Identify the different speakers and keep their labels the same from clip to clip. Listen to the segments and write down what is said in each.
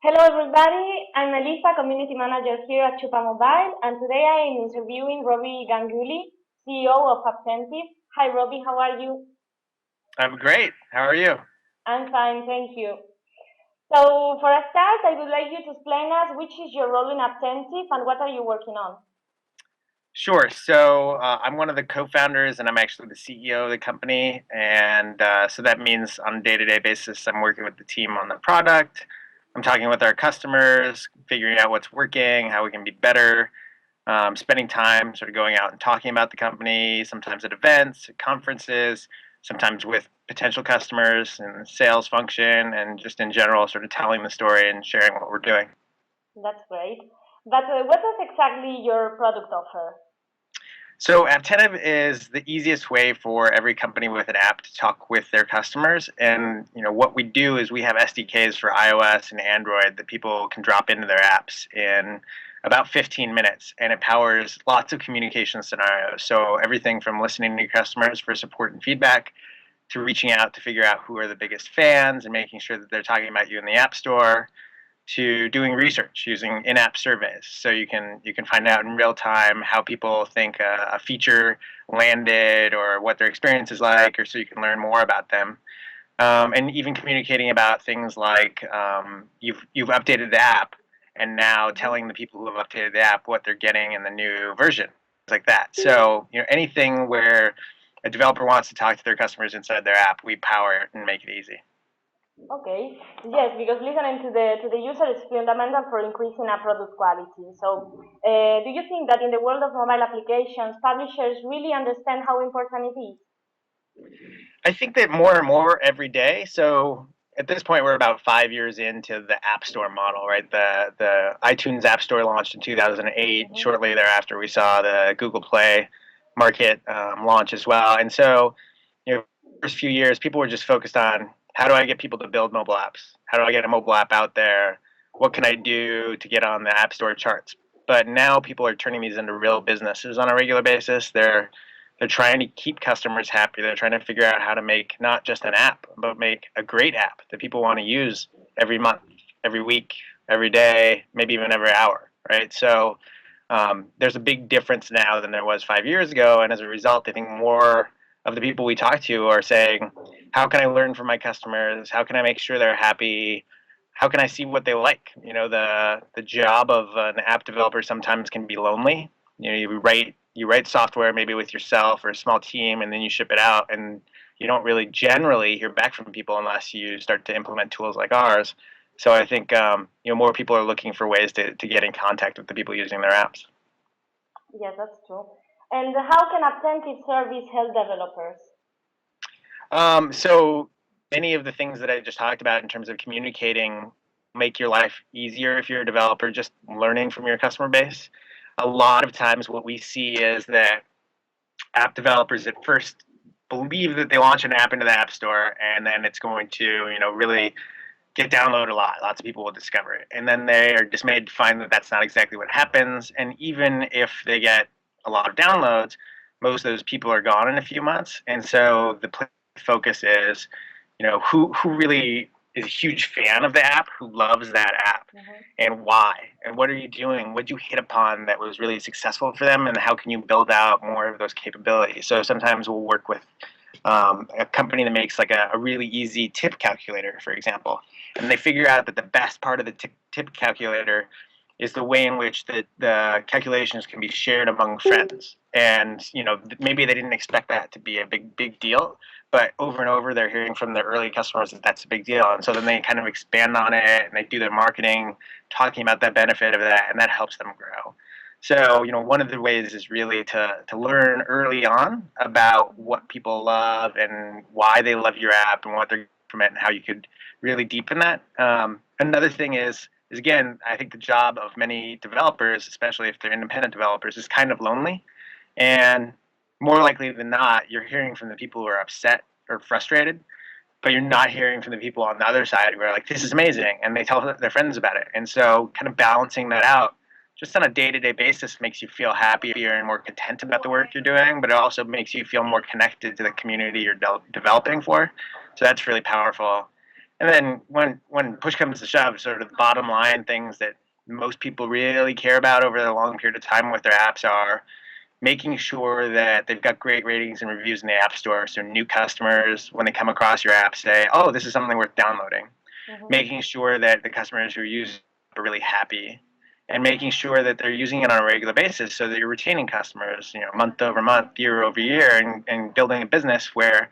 Speaker 1: Hello everybody, I'm Melissa, Community Manager here at Chupamobile, and today I am interviewing Robi Ganguly, CEO of Apptentive. Hi Robi, how are you?
Speaker 2: I'm great. How are you?
Speaker 1: I'm fine, thank you. So for a start, I would like you to explain us which is your role in Apptentive and what are you working on?
Speaker 2: Sure. So I'm one of the co-founders, and I'm actually the CEO of the company. And so that means on a day-to-day basis, I'm working with the team on the product. I'm talking with our customers, figuring out what's working, how we can be better, spending time sort of going out and talking about the company, sometimes at events, at conferences, sometimes with potential customers and sales function, and just in general, sort of telling the story and sharing what we're doing.
Speaker 1: That's great. But what does exactly your product offer?
Speaker 2: So Apptentive is the easiest way for every company with an app to talk with their customers. And what we do is we have SDKs for iOS and Android that people can drop into their apps in about 15 minutes, and it powers lots of communication scenarios. So everything from listening to your customers for support and feedback to reaching out to figure out who are the biggest fans and making sure that they're talking about you in the App Store to doing research using in-app surveys, so you can find out in real time how people think a feature landed or what their experience is like, or so you can learn more about them. And even communicating about things like you've updated the app, and now telling the people who have updated the app what they're getting in the new version, things like that. So anything where a developer wants to talk to their customers inside their app, we power it and make it easy.
Speaker 1: Okay, yes, because listening to the user is fundamental for increasing a product quality. So, do you think that in the world of mobile applications, publishers really understand how important it is?
Speaker 2: I think that more and more every day. So at this point, we're about 5 years into the App Store model, right? The iTunes App Store launched in 2008.
Speaker 1: Mhm.
Speaker 2: Shortly thereafter, we saw the Google Play market launch as well. And so, first few years, people were just focused on how do I get people to build mobile apps? How do I get a mobile app out there? What can I do to get on the App Store charts? But now people are turning these into real businesses on a regular basis. They're trying to keep customers happy. They're trying to figure out how to make not just an app, but make a great app that people want to use every month, every week, every day, maybe even every hour, right? So there's a big difference now than there was 5 years ago. And as a result, I think more of the people we talk to are saying, how can I learn from my customers? How can I make sure they're happy? How can I see what they like? The job of an app developer sometimes can be lonely. You write software maybe with yourself or a small team, and then you ship it out, and you don't really generally hear back from people unless you start to implement tools like ours. So I think more people are looking for ways to get in contact with the people using their apps.
Speaker 1: Yes, that's true. And how can Attentive Service help developers?
Speaker 2: So many of the things that I just talked about in terms of communicating make your life easier if you're a developer, just learning from your customer base. A lot of times what we see is that app developers at first believe that they launch an app into the app store, and then it's going to really get downloaded a lot. Lots of people will discover it, and then they are dismayed to find that that's not exactly what happens. And even if they get a lot of downloads, most of those people are gone in a few months. And so the focus is, who really is a huge fan of the app, who loves that app, and why, and what are you doing? What did you hit upon that was really successful for them, and how can you build out more of those capabilities? So sometimes we'll work with a company that makes like a really easy tip calculator, for example, and they figure out that the best part of the tip calculator is the way in which the calculations can be shared among friends. And maybe they didn't expect that to be a big deal, but over and over they're hearing from their early customers that that's a big deal, and so then they kind of expand on it and they do their marketing talking about that benefit of that, and that helps them grow. So one of the ways is really to learn early on about what people love and why they love your app and what they're from it, and how you could really deepen that. Another thing is again, I think the job of many developers, especially if they're independent developers, is kind of lonely. And more likely than not, you're hearing from the people who are upset or frustrated, but you're not hearing from the people on the other side who are like, this is amazing, and they tell their friends about it. And so kind of balancing that out just on a day-to-day basis makes you feel happier and more content about the work you're doing, but it also makes you feel more connected to the community you're developing for. So that's really powerful. And then when push comes to shove, sort of the bottom line things that most people really care about over a long period of time with their apps are making sure that they've got great ratings and reviews in the App Store. So new customers, when they come across your app, say, "Oh, this is something worth downloading."
Speaker 1: Mm-hmm.
Speaker 2: Making sure that the customers who use it are really happy, and making sure that they're using it on a regular basis, so that you're retaining customers, month over month, year over year, and building a business where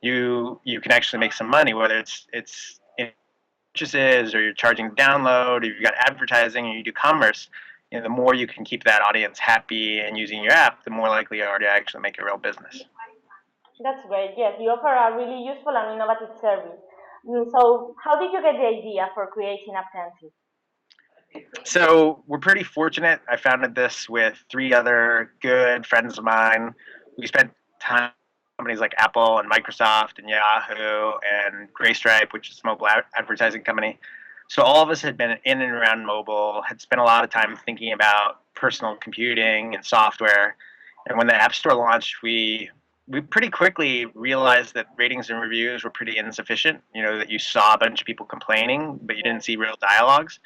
Speaker 2: you can actually make some money, whether it's in purchases or you're charging download, or you've got advertising, and you do commerce. The more you can keep that audience happy and using your app, the more likely you are to actually make a real business.
Speaker 1: That's great. Yes, you offer a really useful and innovative service. So, how did you get the idea for creating Apptentive?
Speaker 2: So we're pretty fortunate. I founded this with three other good friends of mine. We spent time at companies like Apple and Microsoft and Yahoo and Graystripe, which is a mobile advertising company. So all of us had been in and around mobile, had spent a lot of time thinking about personal computing and software. And when the App Store launched, we pretty quickly realized that ratings and reviews were pretty insufficient. That you saw a bunch of people complaining, but you didn't see real dialogues.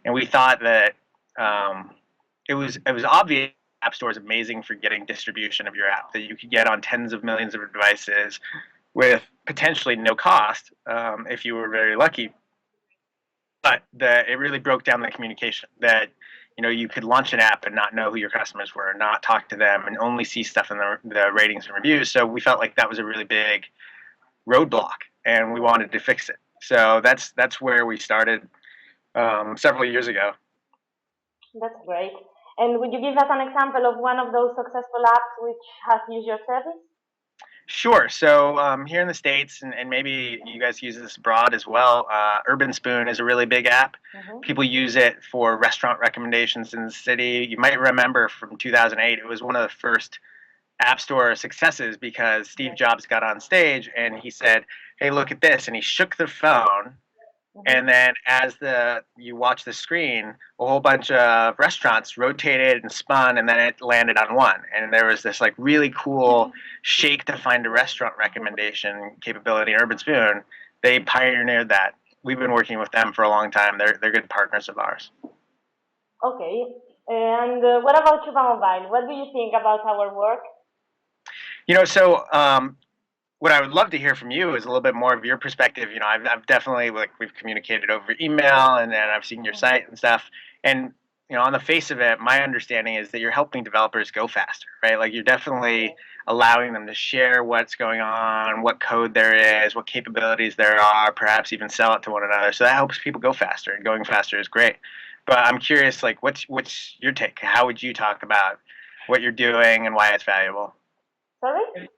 Speaker 2: And we thought that it was obvious. App Store is amazing for getting distribution of your app, that you could get on tens of millions of devices with potentially no cost if you were very lucky. But it really broke down the communication, that you could launch an app and not know who your customers were, not talk to them, and only see stuff in the ratings and reviews. So we felt like that was a really big roadblock, and we wanted to fix it. So that's where we started several years ago.
Speaker 1: That's great. And would you give us an example of one of those successful apps which has used your service?
Speaker 2: Sure. So here in the States, and maybe you guys use this abroad as well, Urbanspoon is a really big app.
Speaker 1: Mm-hmm.
Speaker 2: People use it for restaurant recommendations in the city. You might remember from 2008, it was one of the first App Store successes because Steve Jobs got on stage and he said, "Hey, look at this." And he shook the phone. And then as you watch the screen, a whole bunch of restaurants rotated and spun, and then it landed on one. And there was this like really cool shake to find a restaurant recommendation capability in Urbanspoon. They pioneered that. We've been working with them for a long time. They're good partners of ours.
Speaker 1: Okay. And what about Chupamobile? What do you think about our work?
Speaker 2: So what I would love to hear from you is a little bit more of your perspective. I've definitely, like, we've communicated over email, and then I've seen your site and stuff. And on the face of it, my understanding is that you're helping developers go faster, right? Like, you're definitely allowing them to share what's going on, what code there is, what capabilities there are, perhaps even sell it to one another. So that helps people go faster, and going faster is great. But I'm curious, like, what's your take? How would you talk about what you're doing and why it's valuable?
Speaker 1: Sorry?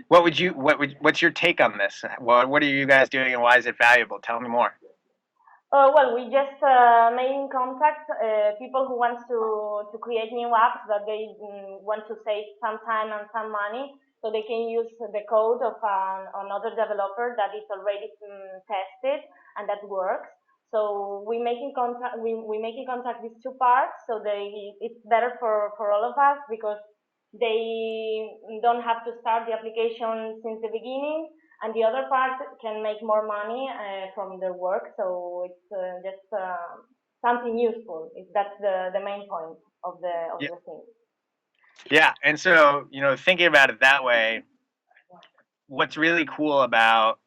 Speaker 2: What's your take on this? What are you guys doing and why is it valuable? Tell me more.
Speaker 1: Well, we just made in contact people who want to create new apps that they want to save some time and some money, so they can use the code of another developer that is already tested and that works. So we make in contact. We make in contact these two parts, so it's better for all of us because they don't have to start the application since the beginning, and the other part can make more money from their work. So it's just something useful. That's the main point of
Speaker 2: Yeah.
Speaker 1: the thing.
Speaker 2: Yeah, and so thinking about it that way, what's really cool about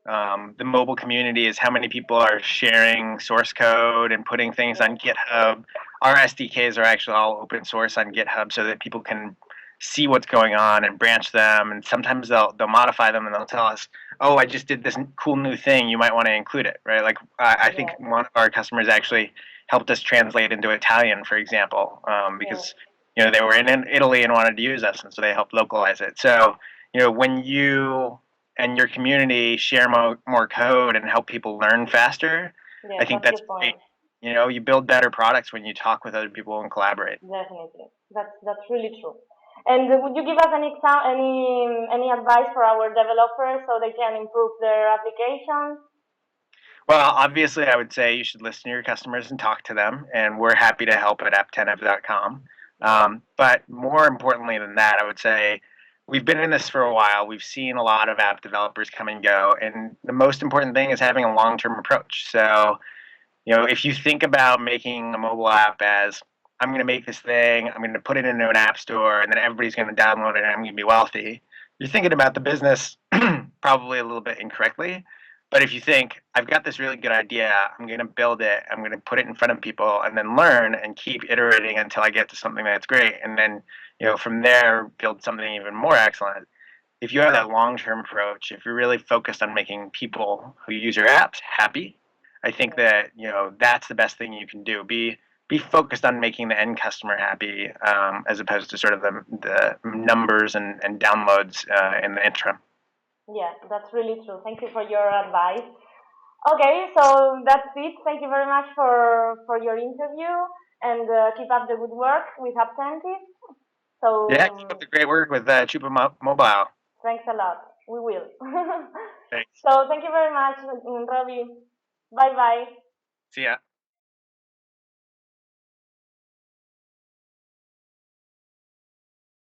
Speaker 2: the mobile community is how many people are sharing source code and putting things on GitHub. Our SDKs are actually all open source on GitHub so that people can see what's going on and branch them. And sometimes they'll modify them and they'll tell us, "Oh, I just did this cool new thing. You might want to include it." Right? Like I think one of our customers actually helped us translate into Italian, for example, because they were in Italy and wanted to use us, and so they helped localize it. So when you and your community share more code and help people learn faster, I think that's great. You build better products when you talk with other people and collaborate.
Speaker 1: Definitely, that's really true. And would you give us any advice for our developers so they can improve their applications?
Speaker 2: Well, obviously, I would say you should listen to your customers and talk to them, and we're happy to help at apptentive.com. But more importantly than that, I would say we've been in this for a while. We've seen a lot of app developers come and go, and the most important thing is having a long-term approach. So, if you think about making a mobile app as I'm going to make this thing, I'm going to put it into an app store, and then everybody's going to download it, and I'm going to be wealthy, you're thinking about the business probably a little bit incorrectly. But if you think, I've got this really good idea, I'm going to build it, I'm going to put it in front of people, and then learn and keep iterating until I get to something that's great, and then from there build something even more excellent. If you have that long-term approach, if you're really focused on making people who use your apps happy, I think that that's the best thing you can do. Be focused on making the end customer happy, as opposed to sort of the numbers and downloads in the interim.
Speaker 1: Yeah, that's really true. Thank you for your advice. Okay, so that's it. Thank you very much for your interview, and keep up the good work with Apptentive. So
Speaker 2: Yeah, keep up the great work with Chupamobile.
Speaker 1: thanks a lot. We will.
Speaker 2: Thanks.
Speaker 1: So thank you very much, Robbie. Bye bye.
Speaker 2: See ya.